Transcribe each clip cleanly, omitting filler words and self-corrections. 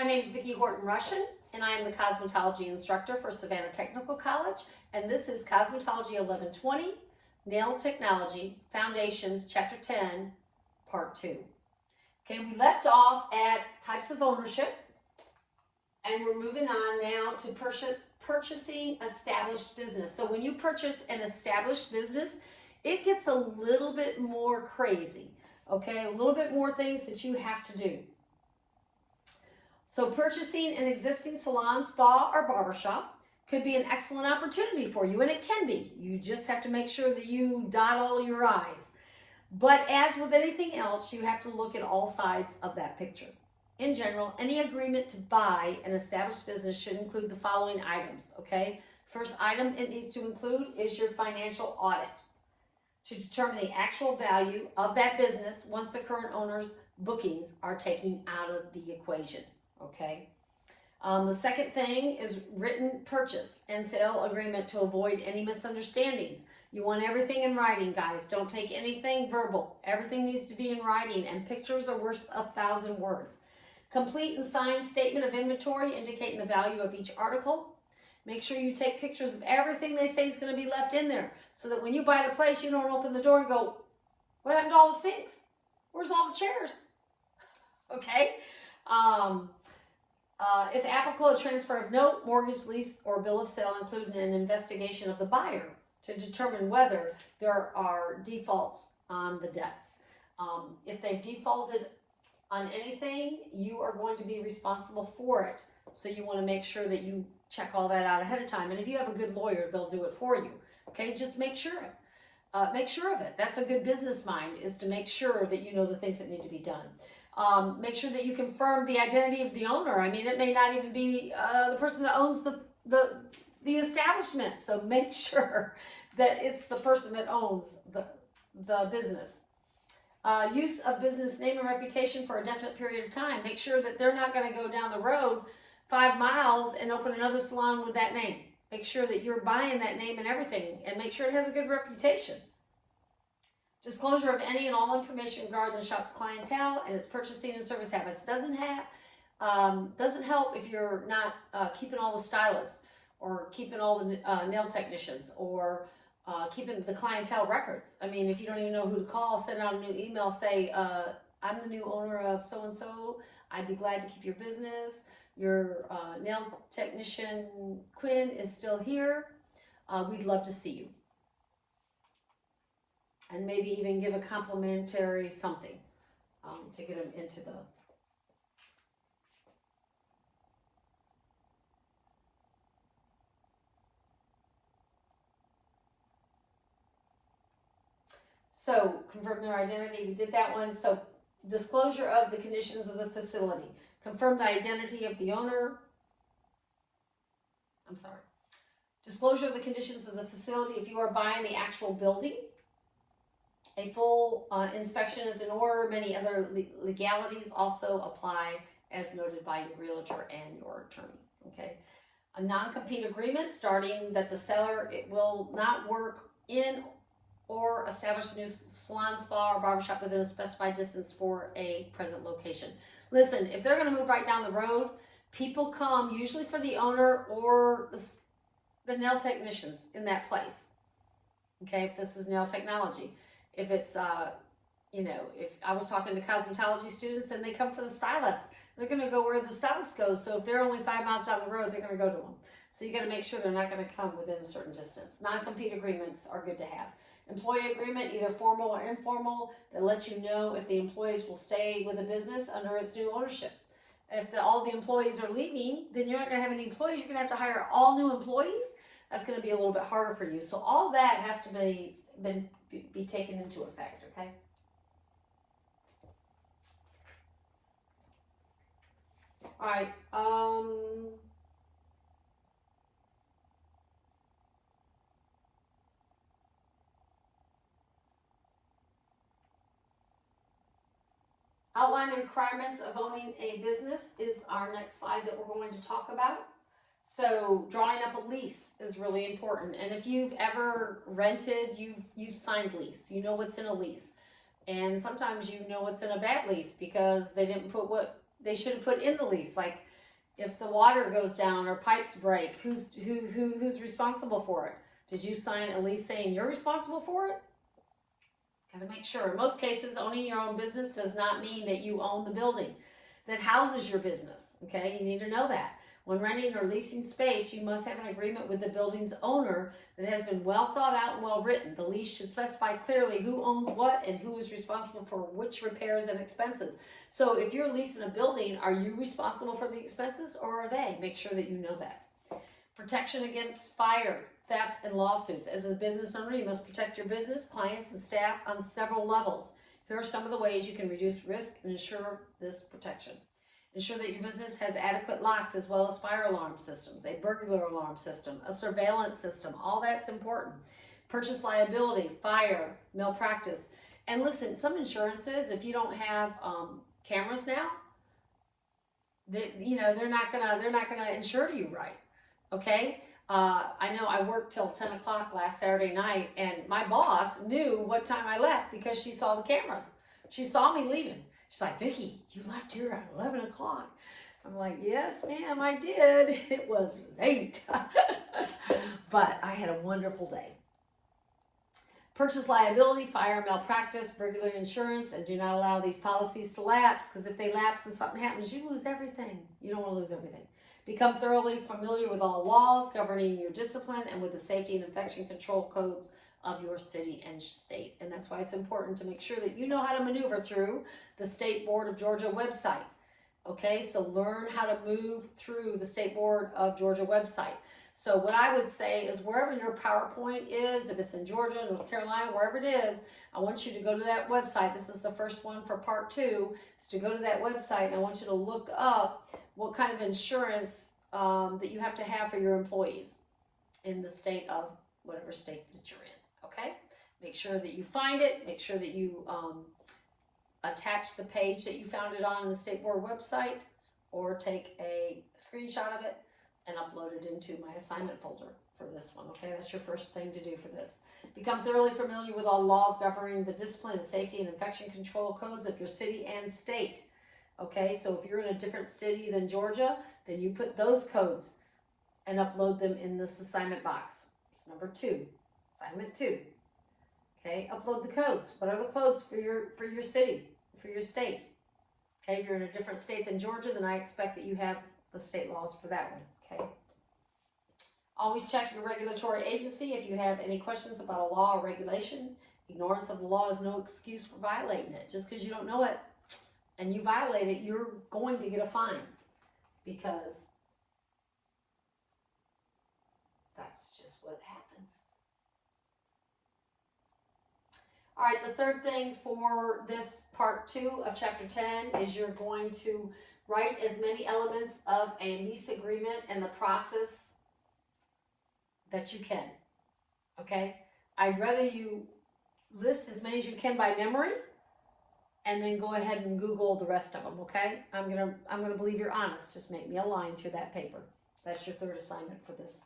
My name is Vicki Horton Russian, and I am the cosmetology instructor for Savannah Technical College, and this is Cosmetology 1120, Nail Technology, Foundations, Chapter 10, Part 2. Okay, we left off at types of ownership, and we're moving on now to purchasing established business. So when you purchase an established business, it gets a little bit more crazy, okay? A little bit more things that you have to do. So purchasing an existing salon, spa, or barbershop could be an excellent opportunity for you, and it can be. You just have to make sure that you dot all your I's. But as with anything else, you have to look at all sides of that picture. In general, any agreement to buy an established business should include the following items, okay? First item it needs to include is your financial audit to determine the actual value of that business once the current owner's bookings are taken out of the equation. Okay. The second thing is written purchase and sale agreement to avoid any misunderstandings. You want everything in writing, guys. Don't take anything verbal. Everything needs to be in writing, and pictures are worth 1,000 words. Complete and signed statement of inventory indicating the value of each article. Make sure you take pictures of everything they say is going to be left in there so that when you buy the place, you don't open the door and go, what happened to all the sinks? Where's all the chairs? Okay. If applicable, a transfer of note, mortgage, lease, or bill of sale, including an investigation of the buyer to determine whether there are defaults on the debts. If they've defaulted on anything, you are going to be responsible for it. So you want to make sure that you check all that out ahead of time. And if you have a good lawyer, they'll do it for you. Okay, just make sure of it. That's a good business mind, is to make sure that you know the things that need to be done. Make sure that you confirm the identity of the owner. I mean, it may not even be the person that owns the establishment. So make sure that it's the person that owns the business. Use of business name and reputation for a definite period of time. Make sure that they're not going to go down the road 5 miles and open another salon with that name. Make sure that you're buying that name and everything, and make sure it has a good reputation. Disclosure of any and all information regarding the shop's clientele and its purchasing and service habits. Doesn't help if you're not keeping all the stylists or keeping all the nail technicians or keeping the clientele records. I mean, if you don't even know who to call, send out a new email, say, I'm the new owner of so-and-so. I'd be glad to keep your business. Your nail technician, Quinn, is still here. We'd love to see you. And maybe even give a complimentary something to get them into the... So, confirm their identity, we did that one. So, disclosure of the conditions of the facility. Confirm the identity of the owner. I'm sorry. Disclosure of the conditions of the facility if you are buying the actual building. A full inspection is in order. Many other legalities also apply as noted by your realtor and your attorney. Okay. A non-compete agreement starting that the seller will not work in or establish a new salon, spa, or barbershop within a specified distance for a present location. Listen, if they're going to move right down the road, people come usually for the owner or the nail technicians in that place. Okay, if this is nail technology. If it's, if I was talking to cosmetology students and they come for the stylist, they're going to go where the stylist goes. So if they're only 5 miles down the road, they're going to go to them. So you got to make sure they're not going to come within a certain distance. Non-compete agreements are good to have. Employee agreement, either formal or informal, that lets you know if the employees will stay with the business under its new ownership. If all the employees are leaving, then you're not going to have any employees. You're going to have to hire all new employees. That's going to be a little bit harder for you. So all that has to be taken into effect, okay? All right. Outline the requirements of owning a business is our next slide that we're going to talk about. So drawing up a lease is really important. And if you've ever rented, you've signed lease. You know what's in a lease. And sometimes you know what's in a bad lease because they didn't put what they should have put in the lease, like if the water goes down or pipes break, who's responsible for it? Did you sign a lease saying you're responsible for it? Got to make sure. In most cases, owning your own business does not mean that you own the building that houses your business. Okay, you need to know that. When renting or leasing space, you must have an agreement with the building's owner that has been well thought out and well written. The lease should specify clearly who owns what and who is responsible for which repairs and expenses. So if you're leasing a building, are you responsible for the expenses or are they? Make sure that you know that. Protection against fire, theft, and lawsuits. As a business owner, you must protect your business, clients, and staff on several levels. Here are some of the ways you can reduce risk and ensure this protection. Ensure that your business has adequate locks as well as fire alarm systems, a burglar alarm system, a surveillance system. All that's important. Purchase liability, fire, malpractice. And listen, some insurances, if you don't have cameras now, they're not gonna insure you right. Okay. I know I worked till 10 o'clock last Saturday night, and my boss knew what time I left because she saw the cameras. She saw me leaving. She's like, Vicki, you left here at 11 o'clock. I'm like, yes, ma'am, I did. It was late. But I had a wonderful day. Purchase liability, fire, malpractice, burglary insurance, and do not allow these policies to lapse, because if they lapse and something happens, you lose everything. You don't want to lose everything. Become thoroughly familiar with all laws governing your discipline and with the safety and infection control codes of your city and state. And that's why it's important to make sure that you know how to maneuver through the State Board of Georgia website. Okay, so learn how to move through the State Board of Georgia website. So what I would say is wherever your PowerPoint is, if it's in Georgia, North Carolina, wherever it is, I want you to go to that website. This is the first one for part 2, is to go to that website, and I want you to look up what kind of insurance that you have to have for your employees in the state of whatever state that you're in. Okay, make sure that you find it. Make sure that you attach the page that you found it on the State Board website, or take a screenshot of it and upload it into my assignment folder for this one. Okay, that's your first thing to do for this. Become thoroughly familiar with all laws governing the discipline, safety, and infection control codes of your city and state. Okay, so if you're in a different city than Georgia, then you put those codes and upload them in this assignment box. It's number 2. Assignment 2. Okay, upload the codes. What are the codes for your city, for your state? Okay, if you're in a different state than Georgia, then I expect that you have the state laws for that one. Okay. Always check your regulatory agency if you have any questions about a law or regulation. Ignorance of the law is no excuse for violating it. Just because you don't know it and you violate it, you're going to get a fine, because that's just what happens. All right, the third thing for this part 2 of chapter 10 is you're going to write as many elements of a lease agreement and the process that you can. Okay? I'd rather you list as many as you can by memory and then go ahead and Google the rest of them, okay? I'm gonna believe you're honest. Just make me a line through that paper. That's your third assignment for this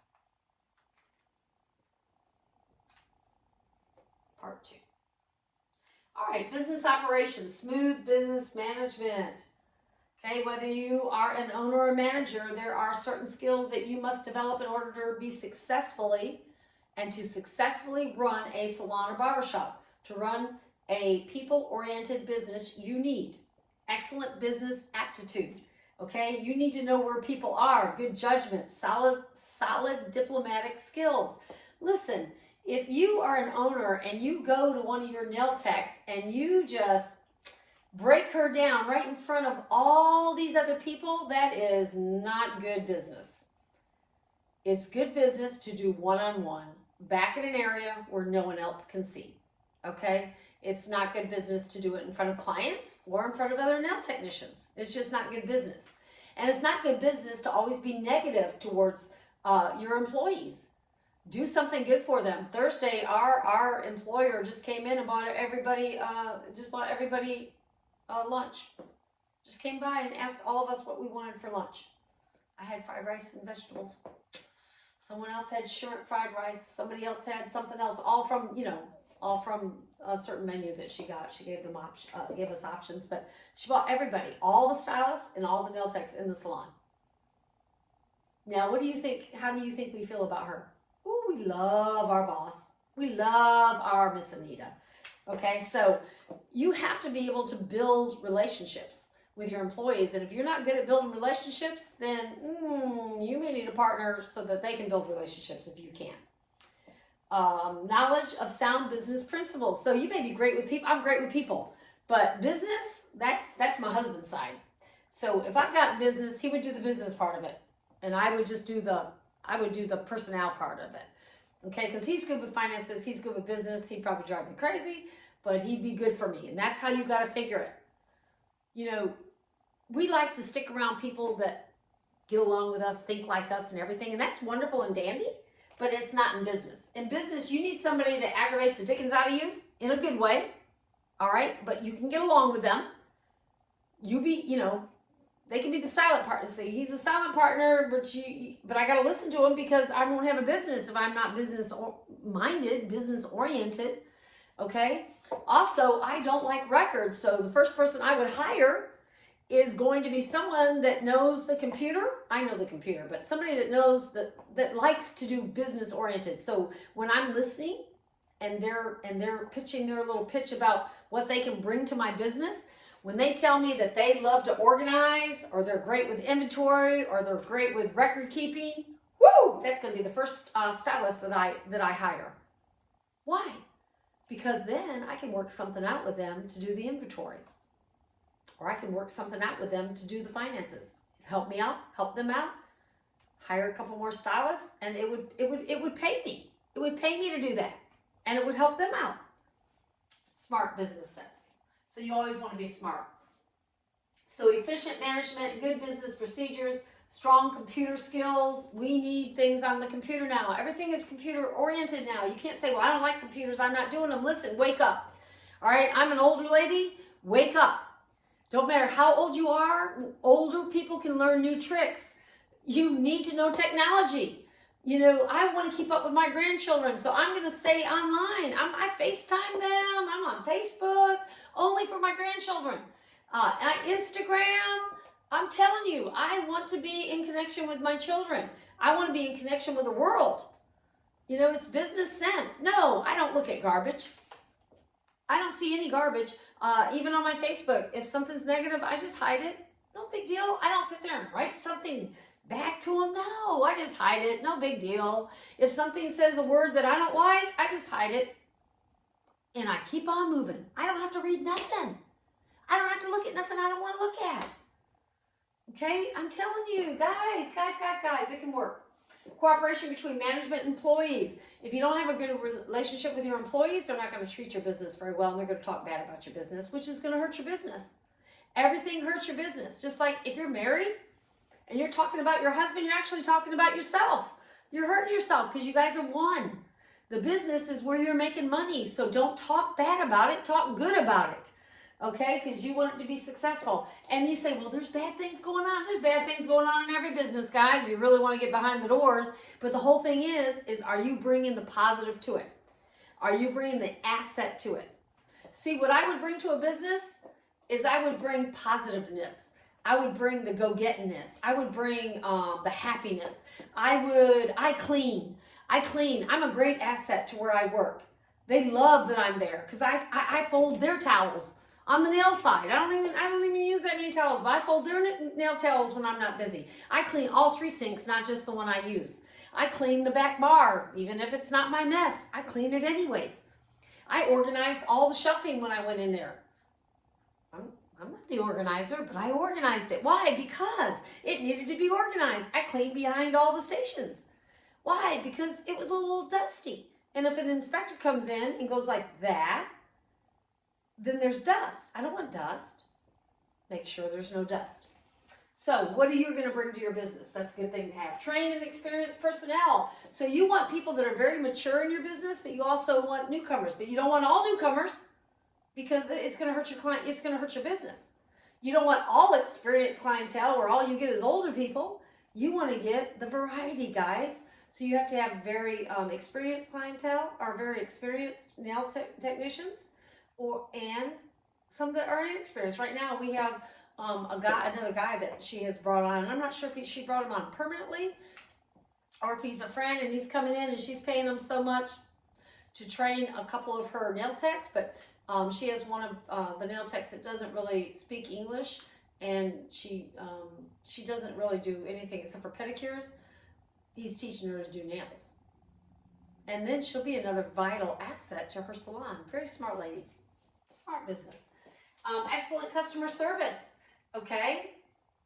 part 2. All right, business operations, smooth business management. Okay, whether you are an owner or manager, there are certain skills that you must develop in order to be successfully run a salon or barbershop. To run a people-oriented business, you need excellent business aptitude. Okay, you need to know where people are, good judgment, solid diplomatic skills. Listen, if you are an owner and you go to one of your nail techs and you just break her down right in front of all these other people, that is not good business. It's good business to do one-on-one, back in an area where no one else can see. Okay? It's not good business to do it in front of clients or in front of other nail technicians. It's just not good business. And it's not good business to always be negative towards your employees. Do something good for them. Thursday, our employer just came in and bought everybody lunch. Just came by and asked all of us what we wanted for lunch. I had fried rice and vegetables. Someone else had shrimp fried rice. Somebody else had something else. All from, all from a certain menu that she got. She gave them gave us options, but she bought everybody, all the stylists and all the nail techs in the salon. Now, what do you think? How do you think we feel about her? Ooh, we love our boss. We love our Miss Anita. Okay, so you have to be able to build relationships with your employees, and if you're not good at building relationships, then you may need a partner so that they can build relationships if you can't. Knowledge of sound business principles. So you may be great with people. I'm great with people, but business, that's my husband's side. So if I've got business, he would do the business part of it, and I would just do the personnel part of it. Okay, because he's good with finances, he's good with business. He'd probably drive me crazy, but he'd be good for me, and that's how you got to figure it. You know, we like to stick around people that get along with us, think like us, and everything, and that's wonderful and dandy. But it's not in business. In business, you need somebody that aggravates the dickens out of you in a good way, all right? But you can get along with them. They can be the silent partner. See, he's a silent partner, but I got to listen to him because I won't have a business if I'm not business-minded, business-oriented, okay? Also, I don't like records, so the first person I would hire is going to be someone that knows the computer. I know the computer, but somebody that knows that likes to do business oriented. So when I'm listening and they're pitching their little pitch about what they can bring to my business, when they tell me that they love to organize, or they're great with inventory, or they're great with record keeping, woo, that's going to be the first stylist that I hire. Why? Because then I can work something out with them to do the inventory. Or I can work something out with them to do the finances. Help me out, help them out, hire a couple more stylists, and it would pay me. It would pay me to do that. And it would help them out. Smart business sense. So you always want to be smart. So efficient management, good business procedures, strong computer skills. We need things on the computer now. Everything is computer oriented now. You can't say, well, I don't like computers, I'm not doing them. Listen, wake up. All right, I'm an older lady, wake up. Don't matter how old you are, older people can learn new tricks. You need to know technology. You know, I want to keep up with my grandchildren, so I'm going to stay online. I FaceTime them. I'm on Facebook, only for my grandchildren. Instagram, I'm telling you, I want to be in connection with my children. I want to be in connection with the world. You know, it's business sense. No, I don't look at garbage. I don't see any garbage. Even on my Facebook, if something's negative, I just hide it. No big deal. I don't sit there and write something back to them. No, I just hide it. No big deal. If something says a word that I don't like, I just hide it. And I keep on moving. I don't have to read nothing. I don't have to look at nothing I don't want to look at. Okay? I'm telling you, guys, it can work. Cooperation between management and employees. If you don't have a good relationship with your employees, they're not going to treat your business very well, and they're going to talk bad about your business, which is going to hurt your business. Everything hurts your business. Just like if you're married and you're talking about your husband, you're actually talking about yourself. You're hurting yourself because you guys are one. The business is where you're making money, so don't talk bad about it. Talk good about it. Okay, because you want it to be successful. And you say, well, there's bad things going on. There's bad things going on in every business, guys. If you really want to get behind the doors. But the whole thing is are you bringing the positive to it? Are you bringing the asset to it? See, what I would bring to a business is I would bring positiveness. I would bring the go-gettingness. I would bring the happiness. I clean. I'm a great asset to where I work. They love that I'm there because I fold their towels. On the nail side, I don't even use that many towels, but I fold their nail towels when I'm not busy. I clean all 3 sinks, not just the one I use. I clean the back bar, even if it's not my mess. I clean it anyways. I organized all the shelving when I went in there. I'm not the organizer, but I organized it. Why? Because it needed to be organized. I cleaned behind all the stations. Why? Because it was a little dusty. And if an inspector comes in and goes like that, then there's dust. I don't want dust. Make sure there's no dust. So what are you going to bring to your business? That's a good thing to have. Trained and experienced personnel. So you want people that are very mature in your business, but you also want newcomers. But you don't want all newcomers because it's going to hurt your client. It's going to hurt your business. You don't want all experienced clientele where all you get is older people. You want to get the variety, guys. So you have to have very experienced clientele or very experienced nail technicians, and some that are inexperienced. Right now we have another guy that she has brought on, and I'm not sure if she brought him on permanently or if he's a friend and he's coming in and she's paying him so much to train a couple of her nail techs, but she has one of the nail techs that doesn't really speak English, and she doesn't really do anything except for pedicures. He's teaching her to do nails. And then she'll be another vital asset to her salon. Very smart lady. Smart business. Excellent customer service. Okay?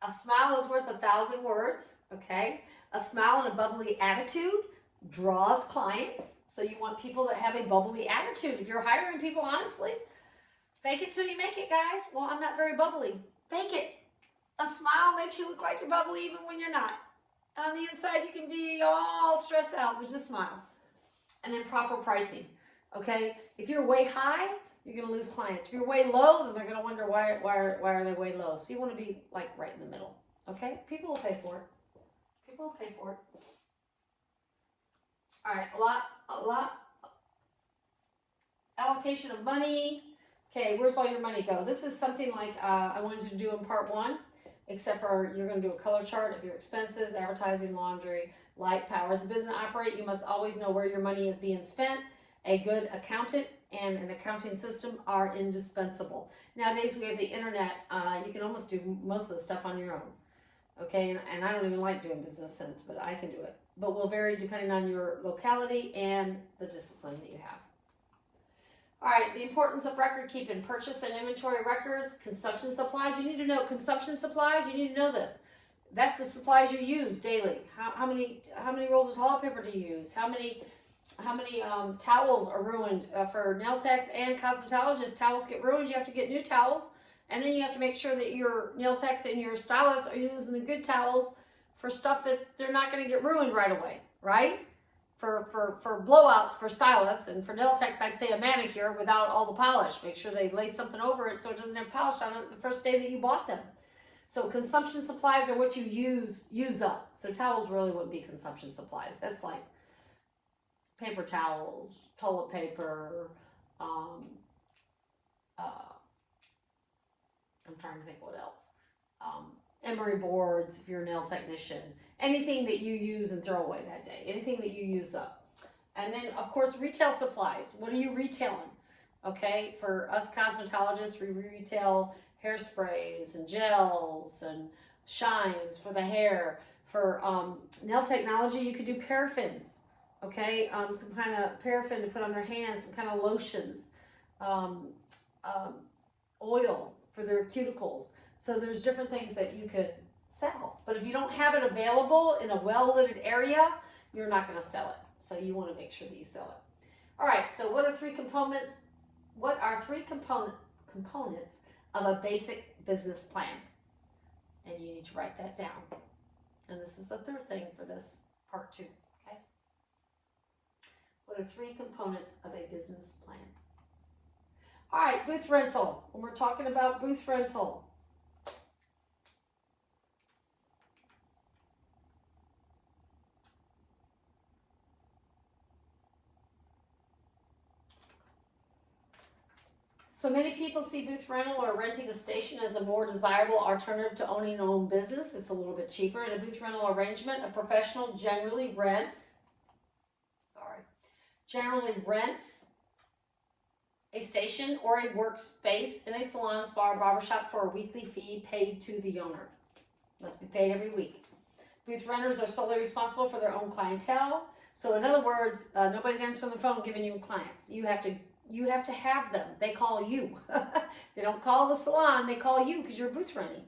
A smile is worth 1,000 words. Okay? A smile and a bubbly attitude draws clients. So you want people that have a bubbly attitude. If you're hiring people, honestly, fake it till you make it, guys. Well, I'm not very bubbly. Fake it. A smile makes you look like you're bubbly even when you're not. On the inside, you can be all stressed out with just a smile. And then proper pricing. Okay? If you're way high, you're going to lose clients. If you're way low, then they're going to wonder why are they way low. So you want to be like right in the middle. Okay? People will pay for it. People will pay for it. All right, a lot. Allocation of money. Okay, where's all your money go? This is something like I wanted to do in part 1, except for you're going to do a color chart of your expenses, advertising, laundry, light, power. As a business operator, you must always know where your money is being spent. A good accountant and an accounting system are indispensable. Nowadays, we have the internet. You can almost do most of the stuff on your own. Okay, and I don't even like doing business sense, but I can do it. But will vary depending on your locality and the discipline that you have. All right, the importance of record keeping, purchase and inventory records, consumption supplies. You need to know consumption supplies. You need to know this. That's the supplies you use daily. How many rolls of toilet paper do you use? How many towels are ruined for nail techs and cosmetologists? Towels get ruined. You have to get new towels. And then you have to make sure that your nail techs and your stylists are using the good towels for stuff that they're not going to get ruined right away, right? For blowouts for stylists, and for nail techs, I'd say a manicure without all the polish. Make sure they lay something over it so it doesn't have polish on it the first day that you bought them. So consumption supplies are what you use up. So towels really wouldn't be consumption supplies. That's like paper towels, toilet paper, I'm trying to think what else. Emery boards, if you're a nail technician. Anything that you use and throw away that day. Anything that you use up. And then, of course, retail supplies. What are you retailing? Okay, for us cosmetologists, we retail hairsprays and gels and shines for the hair. For nail technology, you could do paraffins. Okay, some kind of paraffin to put on their hands, some kind of lotions, oil for their cuticles. So there's different things that you could sell. But if you don't have it available in a well-lit area, you're not going to sell it. So you want to make sure that you sell it. All right, so what are 3 components? What are 3 components of a basic business plan? And you need to write that down. And this is the 3rd thing for this part 2. Okay? What are 3 components of a business plan? All right, booth rental. When we're talking about booth rental, so many people see booth rental or renting a station as a more desirable alternative to owning an own business. It's a little bit cheaper. In a booth rental arrangement, a professional generally rents a station or a workspace in a salon, spa, or barbershop for a weekly fee paid to the owner. Must be paid every week. Booth renters are solely responsible for their own clientele. So in other words, nobody's answering the phone giving you clients. You have to have them. They call you. They don't call the salon. They call you because you're booth renting.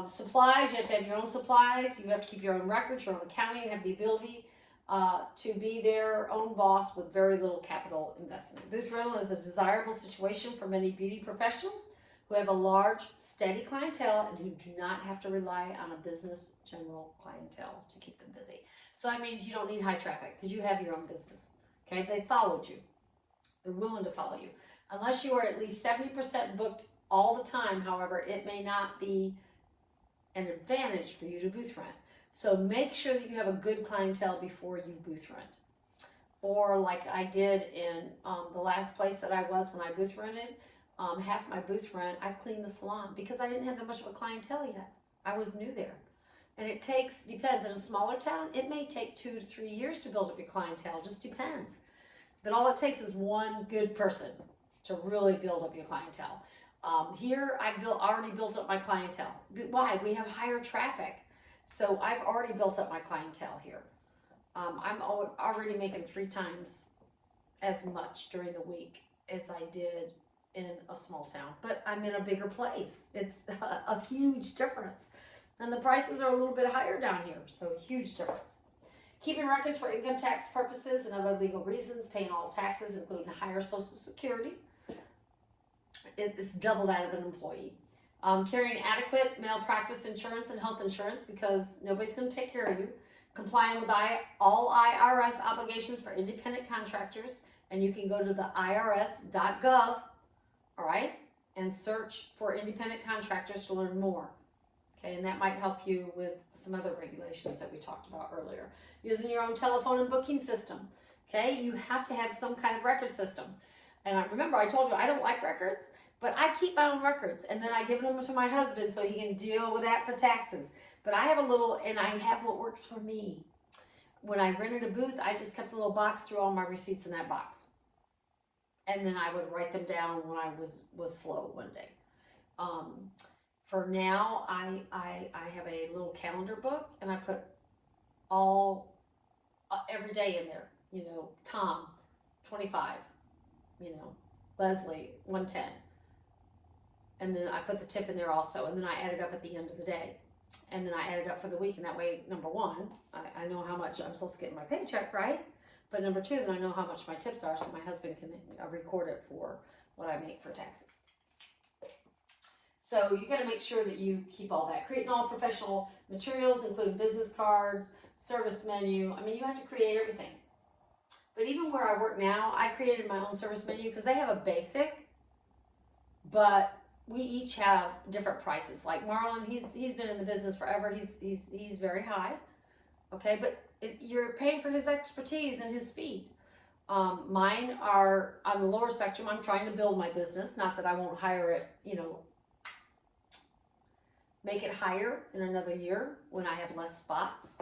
Supplies, you have to have your own supplies. You have to keep your own records, your own accounting, have the ability to be their own boss with very little capital investment. Booth rental is a desirable situation for many beauty professionals who have a large, steady clientele and who do not have to rely on a business general clientele to keep them busy. So that means you don't need high traffic because you have your own business. Okay, if they followed you, they're willing to follow you. Unless you are at least 70% booked all the time, however, it may not be an advantage for you to booth rent. So make sure that you have a good clientele before you booth rent. Or like I did in the last place that I was when I booth rented, half my booth rent, I cleaned the salon because I didn't have that much of a clientele yet. I was new there. And it depends, in a smaller town, it may take 2 to 3 years to build up your clientele, just depends. But all it takes is one good person to really build up your clientele. Here, I've already built up my clientele. Why? We have higher traffic. So I've already built up my clientele here. I'm already making 3 times as much during the week as I did in a small town. But I'm in a bigger place. It's a huge difference. And the prices are a little bit higher down here, so huge difference. Keeping records for income tax purposes and other legal reasons, paying all taxes, including higher Social Security. It's double that of an employee. Carrying adequate malpractice insurance and health insurance because nobody's going to take care of you. Complying with all IRS obligations for independent contractors, and you can go to the irs.gov, all right, and search for independent contractors to learn more. Okay, and that might help you with some other regulations that we talked about earlier. Using your own telephone and booking system. Okay, you have to have some kind of record system. And I remember I told you I don't like records, but I keep my own records and then I give them to my husband so he can deal with that for taxes. But I have and I have what works for me. When I rented a booth, I just kept a little box, threw all my receipts in that box. And then I would write them down when I was slow one day. For now, I have a little calendar book and I put every day in there. You know, Tom, 25, you know, Leslie, 110. And then I put the tip in there also. And then I add it up at the end of the day. And then I add it up for the week. And that way, number one, I know how much I'm supposed to get in my paycheck, right? But number two, then I know how much my tips are so my husband can record it for what I make for taxes. So you got to make sure that you keep all that. Creating all professional materials, including business cards, service menu. I mean, you have to create everything. But even where I work now, I created my own service menu because they have a basic, but we each have different prices. Like Marlon, he's been in the business forever. He's very high, okay. But you're paying for his expertise and his speed. Mine are on the lower spectrum. I'm trying to build my business. Not that I won't hire it, you know, make it higher in another year when I have less spots.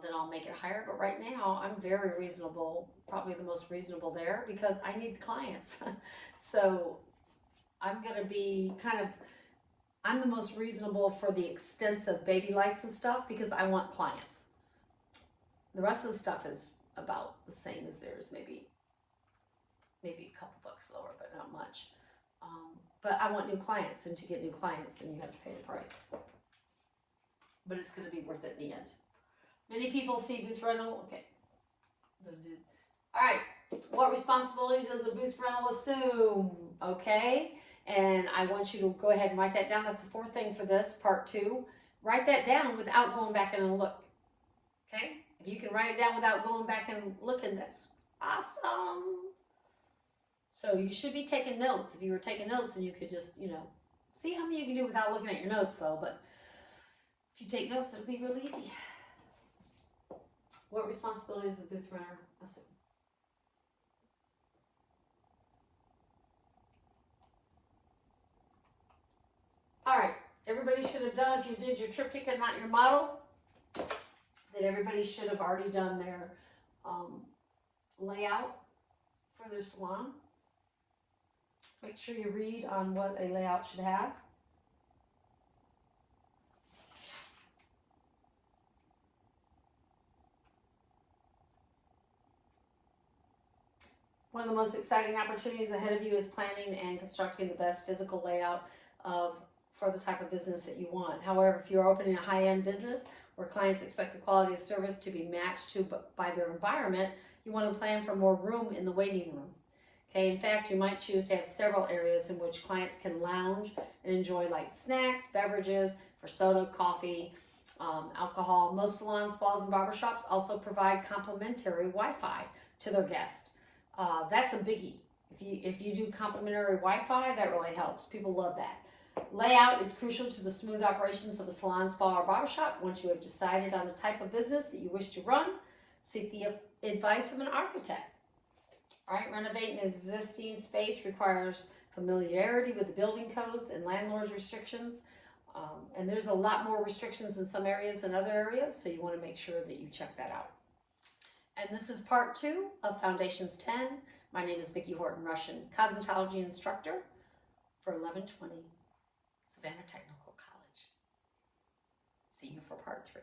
Then I'll make it higher. But right now, I'm very reasonable, probably the most reasonable there because I need clients. So I'm going to be I'm the most reasonable for the extensive baby lights and stuff because I want clients. The rest of the stuff is about the same as theirs, maybe a couple bucks lower, but not much. But I want new clients, and to get new clients, then you have to pay the price. But it's going to be worth it in the end. Many people see booth rental. Okay. All right. What responsibilities does a booth rental assume? Okay. And I want you to go ahead and write that down. That's the fourth thing for this, part 2. Write that down without going back and look. Okay? If you can write it down without going back and looking, that's awesome. So you should be taking notes. If you were taking notes, then you could just, you know, see how many you can do without looking at your notes, though. But if you take notes, it'll be really easy. What responsibilities does a booth renter assume? All right, everybody should have done, if you did your trip ticket, not your model, then everybody should have already done their layout for their salon. Make sure you read on what a layout should have. One of the most exciting opportunities ahead of you is planning and constructing the best physical layout for the type of business that you want. However, if you're opening a high-end business where clients expect the quality of service to be matched by their environment, you want to plan for more room in the waiting room. Okay, in fact, you might choose to have several areas in which clients can lounge and enjoy light snacks, beverages for soda, coffee, alcohol. Most salons, spas, and barbershops also provide complimentary Wi-Fi to their guests. That's a biggie. If you do complimentary Wi-Fi, that really helps. People love that. Layout is crucial to the smooth operations of a salon, spa, or barbershop. Once you have decided on the type of business that you wish to run, seek the advice of an architect. All right, renovating an existing space requires familiarity with the building codes and landlord's restrictions. And there's a lot more restrictions in some areas than other areas, so you want to make sure that you check that out. And this is part 2 of Foundations 10. My name is Vicki Horton Russian, cosmetology instructor for 1120 Savannah Technical College. See you for part 3.